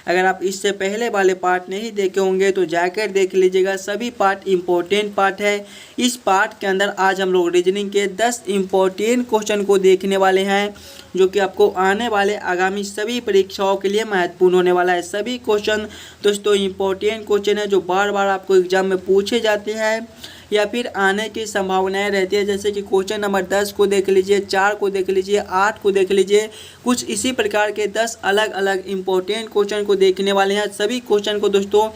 अगर आप इससे पहले वाले पार्ट नहीं देखे होंगे तो जाकर देख लीजिएगा, सभी पार्ट इम्पोर्टेंट पार्ट है। इस पार्ट के अंदर आज हम लोग रीजनिंग के 10 इम्पोर्टेंट क्वेश्चन को देखने वाले हैं, जो कि आपको आने वाले आगामी सभी परीक्षाओं के लिए महत्वपूर्ण होने वाला है। सभी क्वेश्चन दोस्तों इम्पोर्टेंट क्वेश्चन है जो बार बार आपको एग्जाम में पूछे जाते हैं या फिर आने की संभावनाएं रहती है। जैसे कि क्वेश्चन नंबर 10 को देख लीजिए, 4 को देख लीजिए, 8 को देख लीजिए। कुछ इसी प्रकार के 10 अलग अलग इम्पोर्टेंट क्वेश्चन को देखने वाले हैं। सभी क्वेश्चन को दोस्तों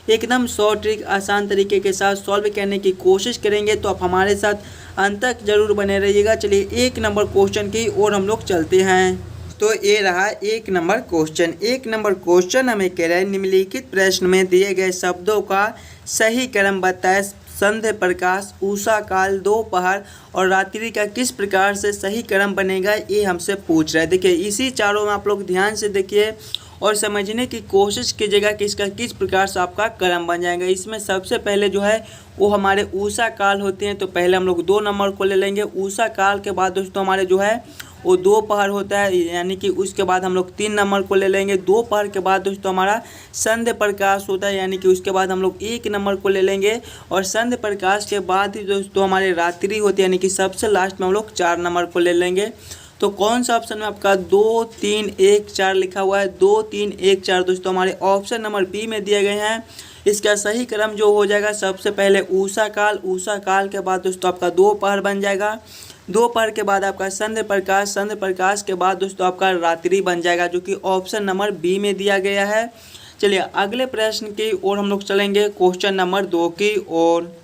एकदम शॉर्ट ट्रिक आसान तरीके के साथ सॉल्व करने की कोशिश करेंगे, तो आप हमारे साथ अंत तक जरूर बने रहिएगा। चलिए 1 नंबर क्वेश्चन की ओर हम लोग चलते हैं। तो ये रहा 1 नंबर क्वेश्चन। 1 नंबर क्वेश्चन हमें कह रहा है, निम्नलिखित प्रश्न में दिए गए शब्दों का सही क्रम बताएं। संध्या प्रकाश, उषा काल, दोपहर और रात्रि का किस प्रकार से सही क्रम बनेगा, ये हमसे पूछ रहा है। देखिए इसी चारों में आप लोग ध्यान से देखिए और समझने की कोशिश कीजिएगा कि इसका किस प्रकार से आपका क्रम बन जाएगा। इसमें सबसे पहले जो है वो हमारे उषा काल होते हैं, तो पहले हम लोग 2 नंबर को ले लेंगे। उषा काल के बाद दोस्तों हमारे जो है वो दोपहर होता है, यानी कि उसके बाद हम लोग 3 नंबर को ले लेंगे। दोपहर के बाद दोस्तों हमारा संध्या प्रकाश होता है, यानी कि उसके बाद हम लोग 1 नंबर को ले लेंगे। और संध्या प्रकाश के बाद ही दोस्तों हमारे रात्रि होती है, यानी कि सबसे लास्ट में हम लोग 4 नंबर को ले लेंगे। तो कौन सा ऑप्शन में आपका 2 3 1 4 लिखा हुआ है? 2 3 1 4 दोस्तों हमारे ऑप्शन नंबर बी में दिए गए हैं। इसका सही क्रम जो हो जाएगा, सबसे पहले उषा काल, उषा काल के बाद दोस्तों आपका दोपहर बन जाएगा। दोपहर के बाद आपका संध्या प्रकाश, संध्या प्रकाश के बाद दोस्तों आपका रात्रि बन जाएगा, जो कि ऑप्शन नंबर बी में दिया गया है। चलिए अगले प्रश्न की ओर हम लोग चलेंगे, क्वेश्चन नंबर 2 की ओर।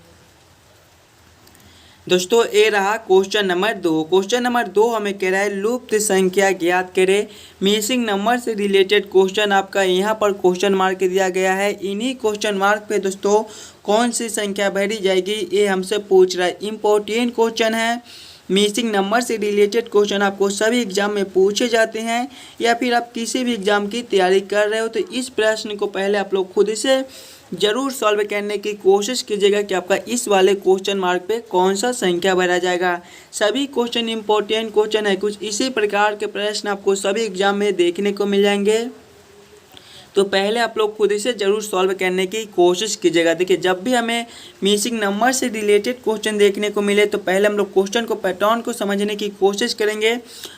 दोस्तों ये रहा क्वेश्चन नंबर 2। क्वेश्चन नंबर 2 हमें कह रहा है लुप्त संख्या ज्ञात करें। मिसिंग नंबर से रिलेटेड क्वेश्चन आपका यहाँ पर क्वेश्चन मार्क दिया गया है। इन्हीं क्वेश्चन मार्क पे दोस्तों कौन सी संख्या भरी जाएगी, ये हमसे पूछ रहा है। इम्पोर्टेंट क्वेश्चन है। मिसिंग नंबर से रिलेटेड क्वेश्चन आपको सभी एग्जाम में पूछे जाते हैं, या फिर आप किसी भी एग्जाम की तैयारी कर रहे हो तो इस प्रश्न को पहले आप लोग खुद से जरूर सॉल्व करने की कोशिश कीजिएगा कि आपका इस वाले क्वेश्चन मार्क पे कौन सा संख्या भरा जाएगा। सभी क्वेश्चन इंपॉर्टेंट क्वेश्चन है, कुछ इसी प्रकार के प्रश्न आपको सभी एग्जाम में देखने को मिल जाएंगे, तो पहले आप लोग खुद से जरूर सॉल्व करने की कोशिश कीजिएगा। देखिए जब भी हमें मिसिंग नंबर से रिलेटेड क्वेश्चन देखने को मिले तो पहले हम लोग क्वेश्चन को पैटर्न को समझने की कोशिश करेंगे,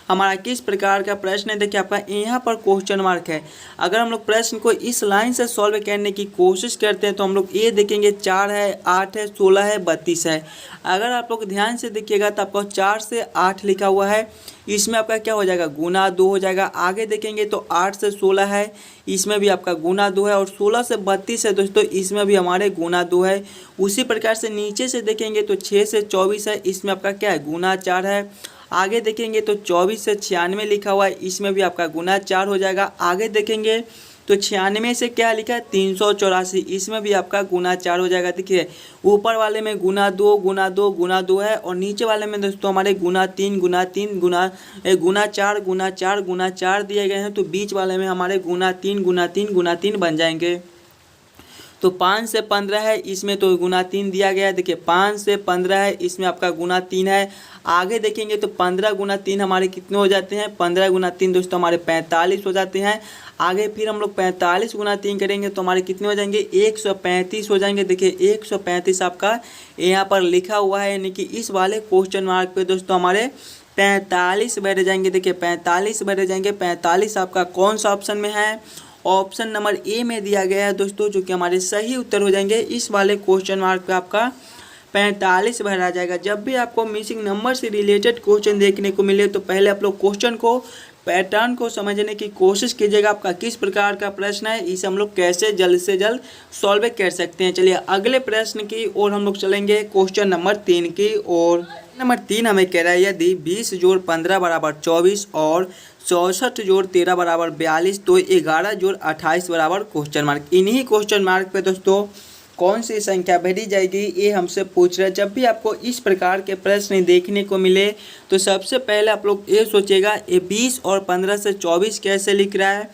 हमारा किस प्रकार का प्रश्न है। देखिए आपका यहाँ पर क्वेश्चन मार्क है। अगर हम लोग प्रश्न को इस लाइन से सॉल्व करने की कोशिश करते हैं तो हम लोग ये देखेंगे 4 है, 8 है, 16 है, 32 है। अगर आप लोग ध्यान से देखिएगा तो आपको 4 से 8 लिखा हुआ है, इसमें आपका क्या हो जाएगा, गुना 2 हो जाएगा। आगे देखेंगे तो 8 से 16 है, इसमें भी आपका गुना 2 है। और 16 से 32 है दोस्तों, इसमें भी हमारे गुना 2 है। उसी प्रकार से नीचे से देखेंगे तो 6 से 24 है, इसमें आपका क्या है, गुना 4 है। आगे देखेंगे तो 24 से 96 लिखा हुआ है, इसमें भी आपका गुना 4 हो जाएगा। आगे देखेंगे तो 96 से क्या लिखा है, 384, इसमें भी आपका गुना 4 हो जाएगा। देखिए ऊपर वाले में गुना 2 गुना 2 गुना 2 है, और नीचे वाले में दोस्तों हमारे गुना 3 गुना 3 गुना 4 गुना 4 गुना 4 दिए गए हैं, तो बीच वाले में हमारे गुना 3 गुना 3 गुना 3 बन जाएंगे। तो 5 से 15 है, इसमें तो गुना 3 दिया गया है। देखिए 5 से 15 है, इसमें आपका गुना 3 है। आगे देखेंगे तो 15 गुना 3 हमारे कितने हो जाते हैं, 15 गुना 3 दोस्तों हमारे 45 हो जाते हैं। आगे फिर हम लोग 45 गुना 3 करेंगे तो हमारे कितने हो जाएंगे, 135 हो जाएंगे। देखिए 135 आपका यहाँ पर लिखा हुआ है, यानी कि इस वाले क्वेश्चन मार्क पे दोस्तों हमारे 45 बैठ जाएंगे। देखिए 45 बैठ जाएंगे। 45 आपका कौन सा ऑप्शन में है, ऑप्शन नंबर ए में दिया गया है दोस्तों, जो कि हमारे सही उत्तर हो जाएंगे। इस वाले क्वेश्चन मार्क पे आपका 45 भरा जाएगा। जब भी आपको मिसिंग नंबर से रिलेटेड क्वेश्चन देखने को मिले तो पहले आप लोग क्वेश्चन को पैटर्न को समझने की कोशिश कीजिएगा, आपका किस प्रकार का प्रश्न है, इसे हम लोग कैसे जल्द से जल्द सॉल्व कर सकते हैं। चलिए अगले प्रश्न की ओर हम लोग चलेंगे, क्वेश्चन नंबर 3 की ओर। नंबर 3 हमें कह रहा है यदि 20 जोड़ 15 बराबर 24 और 64 जोड़ 13 बराबर 42 तो 11 जोड़ 28 बराबर क्वेश्चन मार्क। इन्हीं क्वेश्चन मार्क पे दोस्तों कौन सी संख्या भरी जाएगी, ये हमसे पूछ रहे हैं। जब भी आपको इस प्रकार के प्रश्न देखने को मिले तो सबसे पहले आप लोग ये सोचेगा ये 20 और 15 से 24 कैसे लिख रहा है,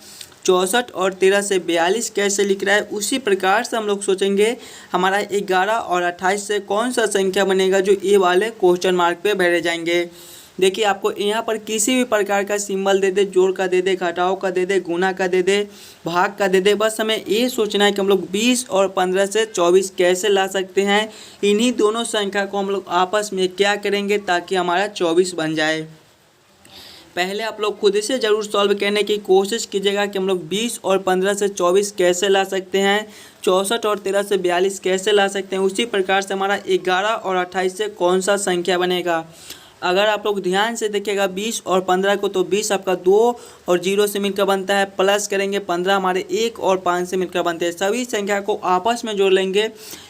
64 और 13 से 42 कैसे लिख रहा है। उसी प्रकार से हम लोग सोचेंगे हमारा 11 और 28 से कौन सा संख्या बनेगा जो ये वाले क्वेश्चन मार्क पे भरे जाएंगे। देखिए आपको यहाँ पर किसी भी प्रकार का सिंबल दे दे, जोड़ का दे दे, घटाव का दे दे, गुना का दे दे, भाग का दे दे, बस हमें ये सोचना है कि हम लोग 20 और 15 से 24 कैसे ला सकते हैं। इन्हीं दोनों संख्या को हम लोग आपस में क्या करेंगे ताकि हमारा 24 बन जाए। पहले आप लोग खुद से ज़रूर सॉल्व करने की कोशिश कीजिएगा कि हम लोग 20 और 15 से 24 कैसे ला सकते हैं, 64 और 13 से 42 कैसे ला सकते हैं। उसी प्रकार से हमारा 11 और 28 से कौन सा संख्या बनेगा। अगर आप लोग ध्यान से देखिएगा 20 और 15 को, तो 20 आपका 2 और 0 से मिलकर बनता है, प्लस करेंगे 15 हमारे 1 और 5 से मिलकर बनते हैं। सभी संख्या को आपस में जोड़ लेंगे,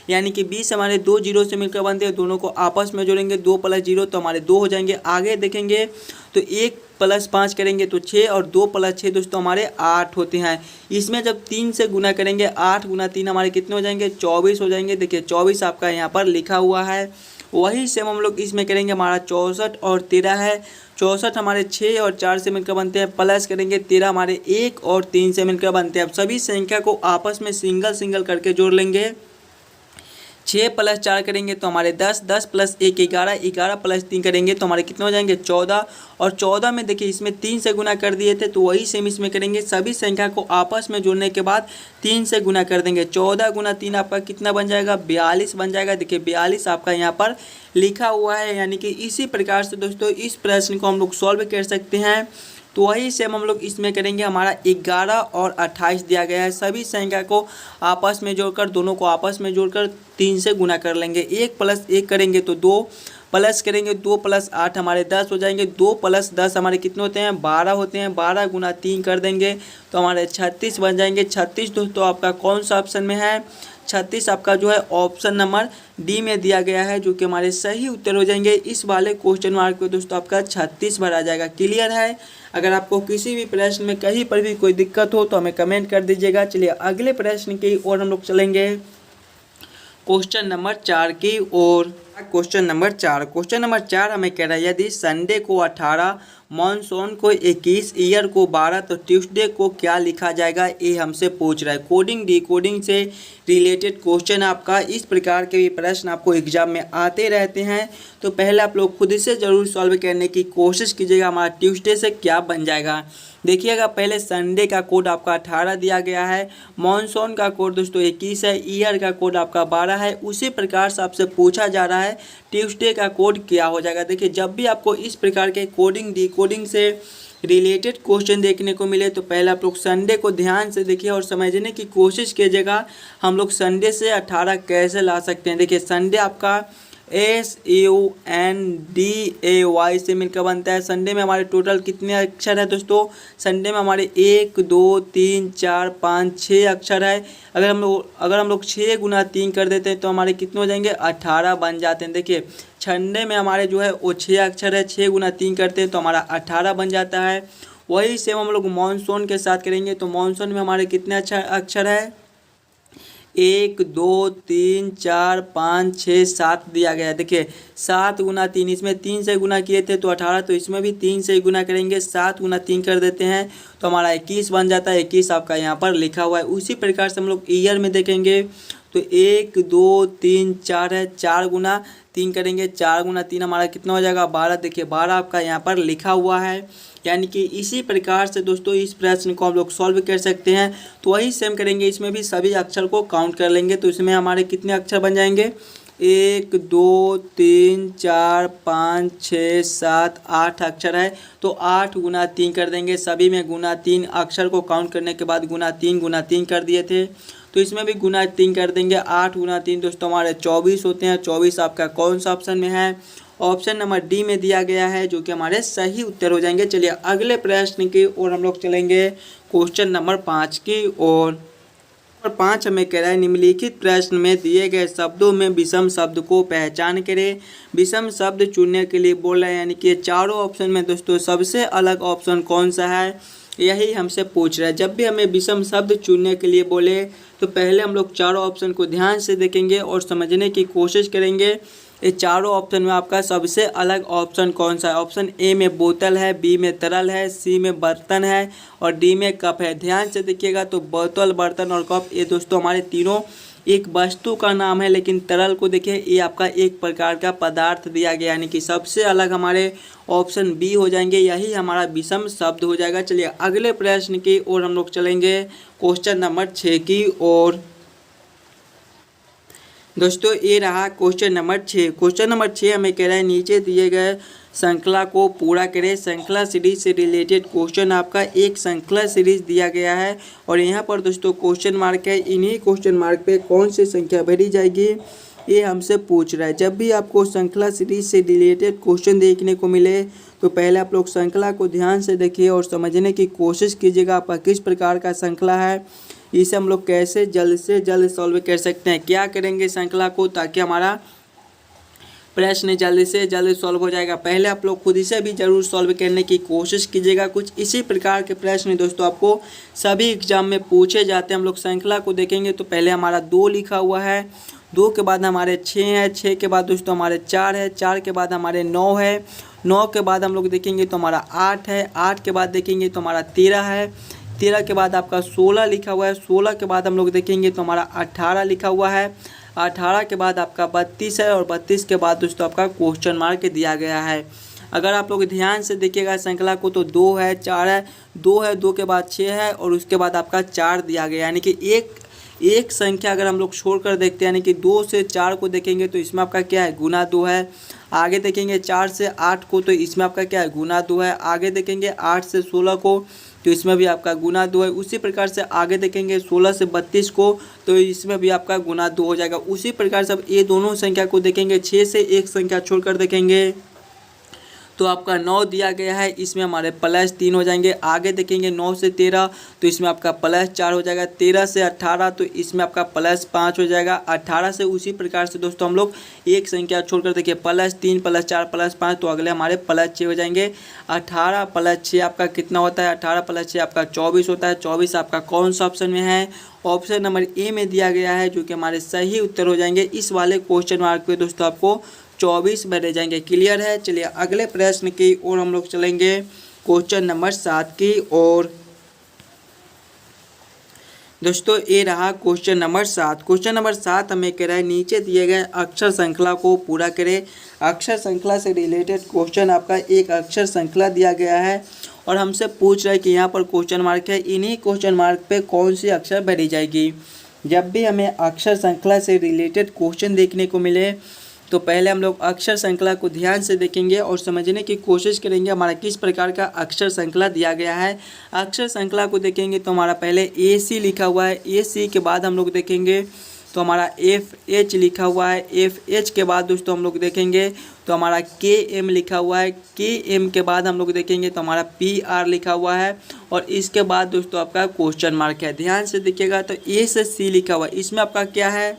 यानी कि 20 हमारे 2 0 से मिलकर बनते हैं, दोनों को आपस में जोड़ेंगे, 2 + 0 तो हमारे 2 हो जाएंगे। आगे देखेंगे तो 1 + 5 करेंगे तो 6 और 2 + 6 दोस्तों हमारे 8 होते हैं। इसमें जब 3 से गुना करेंगे, 8 × 3 हमारे कितने हो जाएंगे, 24 हो जाएंगे। देखिए 24 आपका यहाँ पर लिखा हुआ है। वही सेम हम लोग इसमें करेंगे, हमारा 64 और 13 है। 64 हमारे 6 और 4 से मिलकर बनते हैं, प्लस करेंगे 13 हमारे 1 और 3 से मिलकर बनते हैं। अब सभी संख्या को आपस में सिंगल सिंगल करके जोड़ लेंगे। 6 + 4 करेंगे तो हमारे 10, 10 + 1 11, 11 + 3 करेंगे तो हमारे कितने हो जाएंगे 14। और 14 में देखिए इसमें 3 से गुना कर दिए थे, तो वही सेम इसमें करेंगे। सभी संख्या को आपस में जोड़ने के बाद 3 से गुना कर देंगे। 14 × 3 आपका कितना बन जाएगा, 42 बन जाएगा। देखिए 42 आपका यहाँ पर लिखा हुआ है। यानी कि इसी प्रकार से दोस्तों इस प्रश्न को हम लोग सॉल्व कर सकते हैं। तो वही सेम हम लोग इसमें करेंगे। हमारा 11 और 28 दिया गया है। सभी संख्या को आपस में जोड़कर, दोनों को आपस में जोड़कर 3 से गुना कर लेंगे। 1 + 1 करेंगे तो 2, प्लस करेंगे 2 + 8 हमारे 10 हो जाएंगे। 2 + 10 हमारे कितने होते हैं, 12 होते हैं। 12 × 3 कर देंगे तो हमारे 36 बन जाएंगे। 36 दोस्तों आपका कौन सा ऑप्शन में है, 36 आपका जो है ऑप्शन नंबर डी में दिया गया है, जो कि हमारे सही उत्तर हो जाएंगे। इस वाले क्वेश्चन मार्क पे दोस्तों आपका 36 भरा जाएगा। क्लियर है। अगर आपको किसी भी प्रश्न में कहीं पर भी कोई दिक्कत हो तो हमें कमेंट कर दीजिएगा। चलिए अगले प्रश्न की ओर हम लोग चलेंगे, क्वेश्चन नंबर 4 की ओर। क्वेश्चन नंबर 4 हमें कह रहा है यदि संडे को 18, मॉनसून को 21, ईयर को 12, तो ट्यूसडे को क्या लिखा जाएगा, ये हमसे पूछ रहा है। कोडिंग डिकोडिंग से रिलेटेड क्वेश्चन आपका, इस प्रकार के भी प्रश्न आपको एग्जाम में आते रहते हैं। तो पहले आप लोग खुद से ज़रूर सॉल्व करने की कोशिश कीजिएगा, हमारा ट्यूसडे से क्या बन जाएगा। देखिएगा पहले संडे का कोड आपका 18 दिया गया है, मॉनसून का कोड दोस्तों 21 है, ईयर का कोड आपका 12 है। उसी प्रकार से आपसे पूछा जा रहा है ट्यूसडे का कोड क्या हो जाएगा। देखिए जब भी आपको इस प्रकार के कोडिंग डिकोडिंग से रिलेटेड क्वेश्चन देखने को मिले तो पहले आप लोग संडे को ध्यान से देखिए और समझने की कोशिश कीजिएगा हम लोग संडे से 18 कैसे ला सकते हैं। देखिए संडे आपका SUNDAY से मिलकर बनता है। संडे में हमारे टोटल कितने अक्षर है दोस्तों, संडे में हमारे 1 2 3 4 5 6 अक्षर है। अगर हम लोग 6 × 3 कर देते हैं तो हमारे कितने हो जाएंगे, 18 बन जाते हैं। देखिए संडे में हमारे जो है वो 6 अक्षर है, 6 × 3 करते हैं तो हमारा 18 बन जाता है। वही सेम हम लोग मॉनसून के साथ करेंगे तो मॉनसून में हमारे कितने अक्षर है, 1 2 3 4 5 6 7 दिया गया है। देखिए 7 × 3, इसमें 3 से गुना किए थे तो 18, तो इसमें भी 3 से गुना करेंगे। 7 × 3 कर देते हैं तो हमारा 21 बन जाता है। 21 आपका यहाँ पर लिखा हुआ है। उसी प्रकार से हम लोग ईयर में देखेंगे तो 1 2 3 4 है, 4 × 3 करेंगे, 4 × 3 हमारा कितना हो जाएगा, 12। देखिए 12 आपका यहाँ पर लिखा हुआ है। यानी कि इसी प्रकार से दोस्तों इस प्रश्न को हम लोग सॉल्व कर सकते हैं। तो वही सेम करेंगे, इसमें भी सभी अक्षर को काउंट कर लेंगे तो इसमें हमारे कितने अक्षर बन जाएंगे, 1 2 3 4 5 6 7 8 अक्षर है। तो 8 × 3 कर देंगे, सभी में ×3 अक्षर को काउंट करने के बाद ×3 कर दिए थे तो इसमें भी ×3 कर देंगे। 8 × 3 दोस्तों हमारे 24 होते हैं। 24 आपका कौन सा ऑप्शन में है, ऑप्शन नंबर डी में दिया गया है, जो कि हमारे सही उत्तर हो जाएंगे। चलिए अगले प्रश्न की ओर हम लोग चलेंगे, क्वेश्चन नंबर 5 की ओर। और 5 हमें कह रहा है निम्नलिखित प्रश्न में दिए गए शब्दों में विषम शब्द को पहचान करें। विषम शब्द चुनने के लिए बोल रहे हैं, यानी कि चारों ऑप्शन में दोस्तों सबसे अलग ऑप्शन कौन सा है, यही हमसे पूछ रहा है। जब भी हमें विषम शब्द चुनने के लिए बोले तो पहले हम लोग चारों ऑप्शन को ध्यान से देखेंगे और समझने की कोशिश करेंगे। ये चारों ऑप्शन में आपका सबसे अलग ऑप्शन कौन सा है? ऑप्शन ए में बोतल है, बी में तरल है, सी में बर्तन है और डी में कप है। ध्यान से देखिएगा तो बोतल, बर्तन और कप ये दोस्तों हमारे तीनों एक वस्तु का नाम है, लेकिन तरल को देखिए ये आपका एक प्रकार का पदार्थ दिया गया, यानी कि सबसे अलग हमारे ऑप्शन बी हो जाएंगे, यही हमारा विषम शब्द हो जाएगा। चलिए अगले प्रश्न की ओर हम लोग चलेंगे, क्वेश्चन नंबर 6 की ओर। दोस्तों ये रहा क्वेश्चन नंबर 6। क्वेश्चन नंबर 6 हमें कह रहा है नीचे दिए गए श्रृंखला को पूरा करें। श्रृंखला सीरीज से रिलेटेड क्वेश्चन आपका एक श्रृंखला सीरीज दिया गया है और यहाँ पर दोस्तों क्वेश्चन मार्क है, इन्हीं क्वेश्चन मार्क पे कौन सी संख्या भरी जाएगी ये हमसे पूछ रहा है। जब भी आपको श्रृंखला सीरीज से रिलेटेड क्वेश्चन देखने को मिले तो पहले आप लोग श्रृंखला को ध्यान से देखिए और समझने की कोशिश कीजिएगा आपका किस प्रकार का श्रृंखला है, इसे हम लोग कैसे जल्द से जल्द सॉल्व कर सकते हैं। क्या करेंगे श्रृंखला को ताकि हमारा प्रश्न जल्द से जल्द सॉल्व हो जाएगा। पहले आप लोग खुद से भी जरूर सॉल्व करने की कोशिश कीजिएगा। कुछ इसी प्रकार के प्रश्न दोस्तों आपको सभी एग्जाम में पूछे जाते हैं। हम लोग श्रृंखला को देखेंगे तो पहले हमारा 2 लिखा हुआ है, 2 के बाद हमारे 6 है, 6 के बाद दोस्तों हमारे 4 है, 4 के बाद हमारे 9 है, 9 के बाद हम लोग देखेंगे तो हमारा 8 है, 8 के बाद देखेंगे तो हमारा 13 है, 13 के बाद आपका 16 लिखा हुआ है, 16 के बाद हम लोग देखेंगे तो हमारा 18 लिखा हुआ है, 18 के बाद आपका 32 है और 32 के बाद दोस्तों आपका क्वेश्चन मार्क दिया गया है। अगर आप लोग ध्यान से देखिएगा श्रृंखला को तो 2 है, 4 है, 2 है, 2 के बाद 6 है और उसके बाद आपका 4 दिया गया, यानी कि एक संख्या अगर हम लोग छोड़कर देखते हैं, यानी कि 2 से 4 को देखेंगे तो इसमें आपका क्या है, गुना 2 है। आगे देखेंगे 4 से 8 को तो इसमें आपका क्या है, गुना 2 है। आगे देखेंगे 8 से 16 को तो इसमें भी आपका गुना 2 है। उसी प्रकार से आगे देखेंगे 16 से 32 को तो इसमें भी आपका गुना 2 हो जाएगा। उसी प्रकार से अब ये दोनों संख्या को देखेंगे, 6 से एक संख्या छोड़कर देखेंगे तो आपका 9 दिया गया है, इसमें हमारे +3 हो जाएंगे। आगे देखेंगे 9 से 13 तो इसमें आपका +4 हो जाएगा। 13 से 18 तो इसमें आपका +5 हो जाएगा। 18 से उसी प्रकार से दोस्तों हम लोग एक संख्या छोड़कर देखिए +3 +4 +5 तो अगले हमारे +6 हो जाएंगे। 18 + 6 आपका कितना होता है, 18 + 6 आपका 24 होता है। 24 आपका कौन सा ऑप्शन में है, ऑप्शन नंबर ए में दिया गया है, जो कि हमारे सही उत्तर हो जाएंगे। इस वाले क्वेश्चन मार्क पे दोस्तों आपको 24 भरे जाएंगे। क्लियर है। चलिए अगले प्रश्न की ओर हम लोग चलेंगे, क्वेश्चन नंबर 7 की ओर। दोस्तों ये रहा क्वेश्चन नंबर 7। क्वेश्चन नंबर 7 हमें कह रहा है नीचे दिए गए अक्षर श्रृंखला को पूरा करें। अक्षर श्रृंखला से रिलेटेड क्वेश्चन आपका एक अक्षर श्रृंखला दिया गया है और हमसे पूछ रहा है कि यहाँ पर क्वेश्चन मार्क है, इन्हीं क्वेश्चन मार्क पे कौन सी अक्षर भरी जाएगी। जब भी हमें अक्षर श्रृंखला से रिलेटेड क्वेश्चन देखने को मिले तो पहले हम लोग अक्षर श्रृंखला को ध्यान से देखेंगे और समझने की कोशिश करेंगे हमारा किस प्रकार का अक्षर श्रृंखला दिया गया है। अक्षर श्रृंखला को देखेंगे तो हमारा पहले AC लिखा हुआ है, AC के बाद हम लोग देखेंगे तो हमारा FH लिखा हुआ है, FH के बाद दोस्तों हम लोग देखेंगे तो हमारा KM लिखा हुआ है, KM के बाद हम लोग देखेंगे तो हमारा PR लिखा हुआ है और इसके बाद दोस्तों आपका क्वेश्चन मार्क है। ध्यान से देखिएगा तो A से C लिखा हुआ है, इसमें आपका क्या है,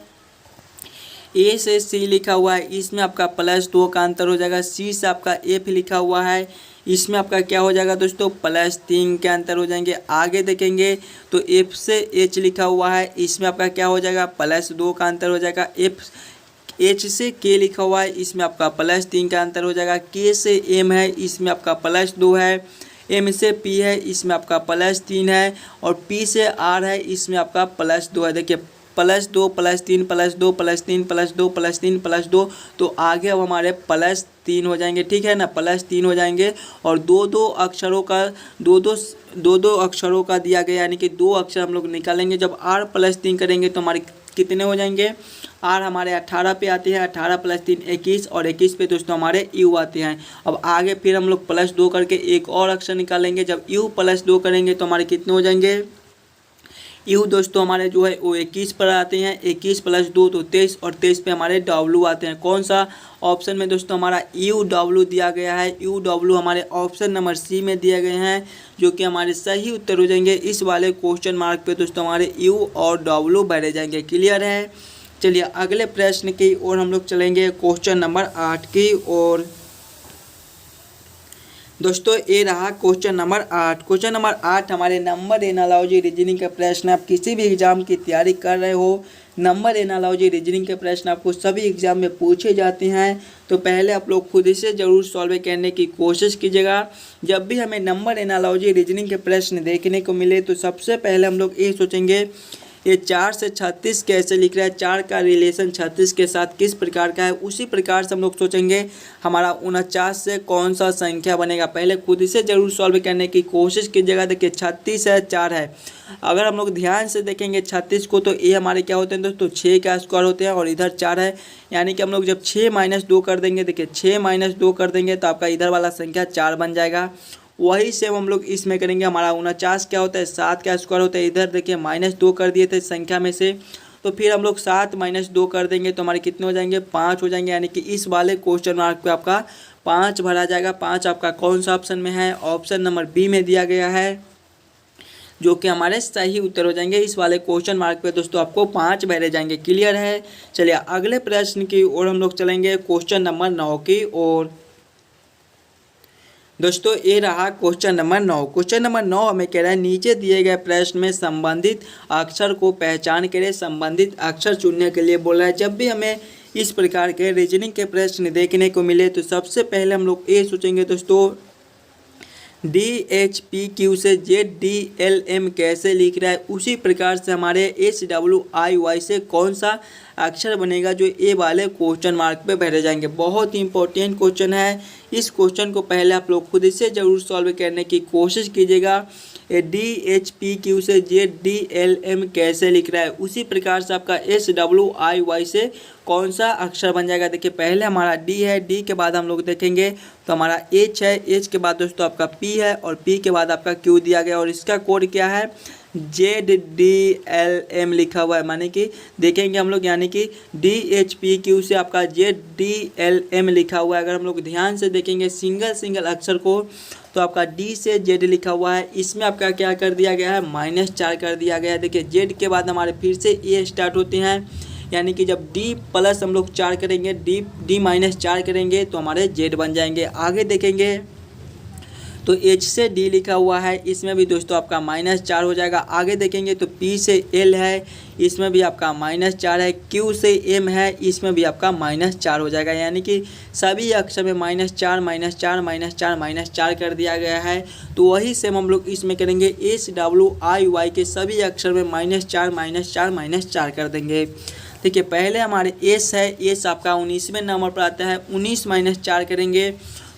A से C लिखा हुआ है, इसमें आपका +2 का अंतर हो जाएगा। C से आपका F लिखा हुआ है, इसमें आपका क्या हो जाएगा दोस्तों, +3 के अंतर हो जाएंगे। आगे देखेंगे तो F से H लिखा हुआ है, इसमें आपका क्या हो जाएगा, +2 का अंतर हो जाएगा। H से K लिखा हुआ है, इसमें आपका +3 का अंतर हो जाएगा। K से M है, इसमें आपका +2 है। M से P है, इसमें आपका +3 है और P से R है, इसमें आपका +2 है। देखिए +2 +3 +2 +3 +2 +3 +2 तो आगे अब हमारे +3 हो जाएंगे, ठीक है ना, +3 हो जाएंगे और दो दो अक्षरों का दिया गया, यानी कि 2 अक्षर हम लोग निकालेंगे। जब R +3 करेंगे तो हमारे कितने हो जाएंगे, R हमारे 18 पे आते हैं, 18 + 3 21 और 21 पे दोस्तों हमारे U आते हैं। अब आगे फिर हम लोग +2 करके एक और अक्षर निकालेंगे। जब U +2 करेंगे तो हमारे कितने हो जाएंगे, U दोस्तों हमारे जो है वो 21 पर आते हैं, 21 + 2 तो 23 और 23 पे हमारे W आते हैं। कौन सा ऑप्शन में दोस्तों हमारा UW दिया गया है, UW हमारे ऑप्शन नंबर C में दिए गए हैं, जो कि हमारे सही उत्तर हो जाएंगे। इस वाले क्वेश्चन मार्क पे दोस्तों हमारे U और W भरे जाएंगे। क्लियर है। चलिए अगले प्रश्न की ओर हम लोग चलेंगे, क्वेश्चन नंबर 8 की ओर। दोस्तों ये रहा क्वेश्चन नंबर 8। क्वेश्चन नंबर 8 हमारे नंबर एनालॉजी रीजनिंग के प्रश्न। आप किसी भी एग्जाम की तैयारी कर रहे हो, नंबर एनालॉजी रीजनिंग के प्रश्न आपको सभी एग्जाम में पूछे जाते हैं, तो पहले आप लोग खुद से ज़रूर सॉल्व करने की कोशिश कीजिएगा। जब भी हमें नंबर एनालॉजी रीजनिंग के प्रश्न देखने को मिले तो सबसे पहले हम लोग ये सोचेंगे ये 4 से 36 कैसे लिख रहा है, 4 का रिलेशन 36 के साथ किस प्रकार का है। उसी प्रकार से हम लोग सोचेंगे हमारा 49 से कौन सा संख्या बनेगा। पहले खुद से ज़रूर सॉल्व करने की कोशिश कीजिएगा। देखिए 36 है, 4 है। अगर हम लोग ध्यान से देखेंगे 36 को तो ये हमारे क्या होते हैं दोस्तों, 6 का स्क्वायर होते हैं और इधर 4 है, यानी कि हम लोग जब 6 - 2 कर देंगे, देखिए 6 - 2 कर देंगे तो आपका इधर वाला संख्या 4 बन जाएगा। वही सेम हम लोग इसमें करेंगे। हमारा 49 क्या होता है, 7 का स्क्वायर होता है। इधर देखिए -2 कर दिए थे संख्या में से, तो फिर हम लोग 7 - 2 कर देंगे तो हमारे कितने हो जाएंगे, 5 हो जाएंगे। यानी कि इस वाले क्वेश्चन मार्क पे आपका 5 भरा जाएगा। 5 आपका कौन सा ऑप्शन में है, ऑप्शन नंबर बी में दिया गया है, जो कि हमारे सही उत्तर हो जाएंगे। इस वाले क्वेश्चन मार्क पे दोस्तों आपको 5 भरे जाएंगे। क्लियर है। चलिए अगले प्रश्न की ओर हम लोग चलेंगे, क्वेश्चन नंबर 9 की ओर। दोस्तों ये रहा क्वेश्चन नंबर 9। क्वेश्चन नंबर 9 हमें कह रहा है नीचे दिए गए प्रश्न में संबंधित अक्षर को पहचान करें। संबंधित अक्षर चुनने के लिए बोल रहा है। जब भी हमें इस प्रकार के रीजनिंग के प्रश्न देखने को मिले तो सबसे पहले हम लोग ये सोचेंगे दोस्तों DHPQ से ZDLM कैसे लिख रहा है। उसी प्रकार से हमारे SWIY से कौन सा अक्षर बनेगा, जो ए वाले क्वेश्चन मार्क पे भरे जाएंगे। बहुत ही इंपॉर्टेंट क्वेश्चन है। इस क्वेश्चन को पहले आप लोग खुद से ज़रूर सॉल्व करने की कोशिश कीजिएगा। DHPQ से ZDLM कैसे लिख रहा है, उसी प्रकार से आपका SWIY से कौन सा अक्षर बन जाएगा। देखिए पहले हमारा D है, D के बाद हम लोग देखेंगे तो हमारा H है, H के बाद दोस्तों आपका P है और P के बाद आपका Q दिया गया और इसका कोड क्या है, ZDLM लिखा हुआ है। माने कि देखेंगे हम लोग, यानी कि DHPQ से आपका ZDLM लिखा हुआ है। अगर हम लोग ध्यान से देखेंगे सिंगल अक्षर को तो आपका D से Z लिखा हुआ है, इसमें आपका क्या कर दिया गया है, -4 कर दिया गया है। देखिए Z के बाद हमारे फिर से A स्टार्ट होते हैं, यानी कि जब D प्लस हम लोग 4 करेंगे, D -4 करेंगे तो हमारे Z बन जाएंगे। आगे देखेंगे तो H से D लिखा हुआ है, इसमें भी दोस्तों आपका -4 हो जाएगा। आगे देखेंगे तो P से L है, इसमें भी आपका -4 है। Q से M है, इसमें भी आपका -4 हो जाएगा। यानी कि सभी अक्षर में -4 -4 -4 -4 कर दिया गया है। तो वही सेम हम लोग इसमें करेंगे। SWIY के सभी अक्षर में -4 -4 -4 कर देंगे। देखिए पहले हमारे S है, S आपका 19वें नंबर पर आता है। 19 - 4 करेंगे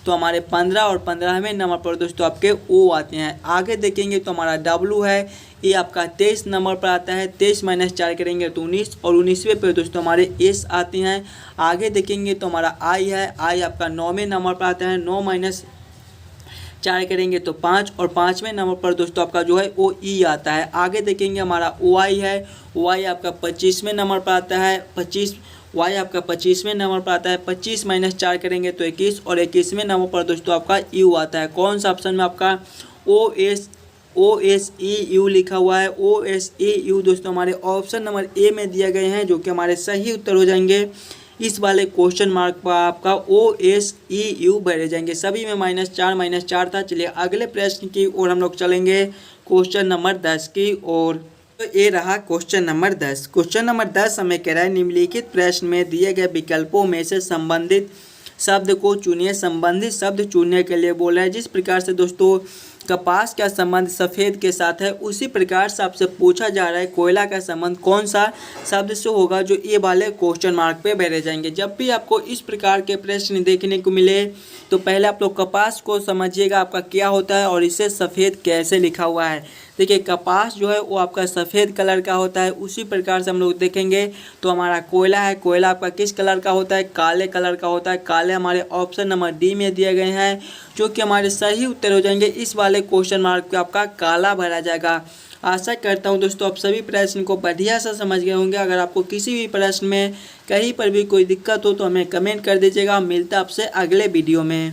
तो हमारे 15 और 15वें नंबर पर दोस्तों आपके O आते हैं। आगे देखेंगे तो हमारा W है, ये आपका 23 नंबर पर आता है। 23 - 4 करेंगे तो 19 और 19वें पर दोस्तों हमारे S आते हैं। आगे देखेंगे तो हमारा I है, I आपका 9वें नंबर पर आता है। 9 - 4 करेंगे तो 5 और 5वें नंबर पर दोस्तों आपका जो है वो E आता है। आगे देखेंगे हमारा OI है, OI आपका 25वें नंबर पर आता है। Y आपका 25वें नंबर पर आता है। 25 - 4 करेंगे तो 21 और 21वें नंबर पर दोस्तों आपका U आता है। कौन सा ऑप्शन में आपका OSEU लिखा हुआ है। OSEU दोस्तों हमारे ऑप्शन नंबर A में दिए गए हैं, जो कि हमारे सही उत्तर हो जाएंगे। इस वाले क्वेश्चन मार्क पर आपका OSEU भरे जाएंगे। सभी में -4 -4 था। चलिए अगले प्रश्न की ओर हम लोग चलेंगे, क्वेश्चन नंबर 10 की ओर। तो ये रहा क्वेश्चन नंबर 10। क्वेश्चन नंबर 10 हमें कह रहा है निम्नलिखित प्रश्न में दिए गए विकल्पों में से संबंधित शब्द को चुनिए। संबंधित शब्द चुनने के लिए बोला है। जिस प्रकार से दोस्तों कपास का संबंध सफ़ेद के साथ है, उसी प्रकार से आपसे पूछा जा रहा है कोयला का संबंध कौन सा शब्द से होगा, जो ये वाले क्वेश्चन मार्क पे भरे जाएंगे। जब भी आपको इस प्रकार के प्रश्न देखने को मिले तो पहले आप लोग कपास को समझिएगा आपका क्या होता है और इसे सफ़ेद कैसे लिखा हुआ है। देखिए कपास जो है वो आपका सफ़ेद कलर का होता है। उसी प्रकार से हम लोग देखेंगे तो हमारा कोयला है, कोयला आपका किस कलर का होता है, काले कलर का होता है। काले हमारे ऑप्शन नंबर D में दिए गए हैं, जो कि हमारे सही उत्तर हो जाएंगे। इस वाले क्वेश्चन मार्क पे आपका काला भरा जाएगा। आशा करता हूं दोस्तों आप सभी प्रश्न को बढ़िया से समझ गए होंगे। अगर आपको किसी भी प्रश्न में कहीं पर भी कोई दिक्कत हो तो हमें कमेंट कर दीजिएगा। मिलता आपसे अगले वीडियो में।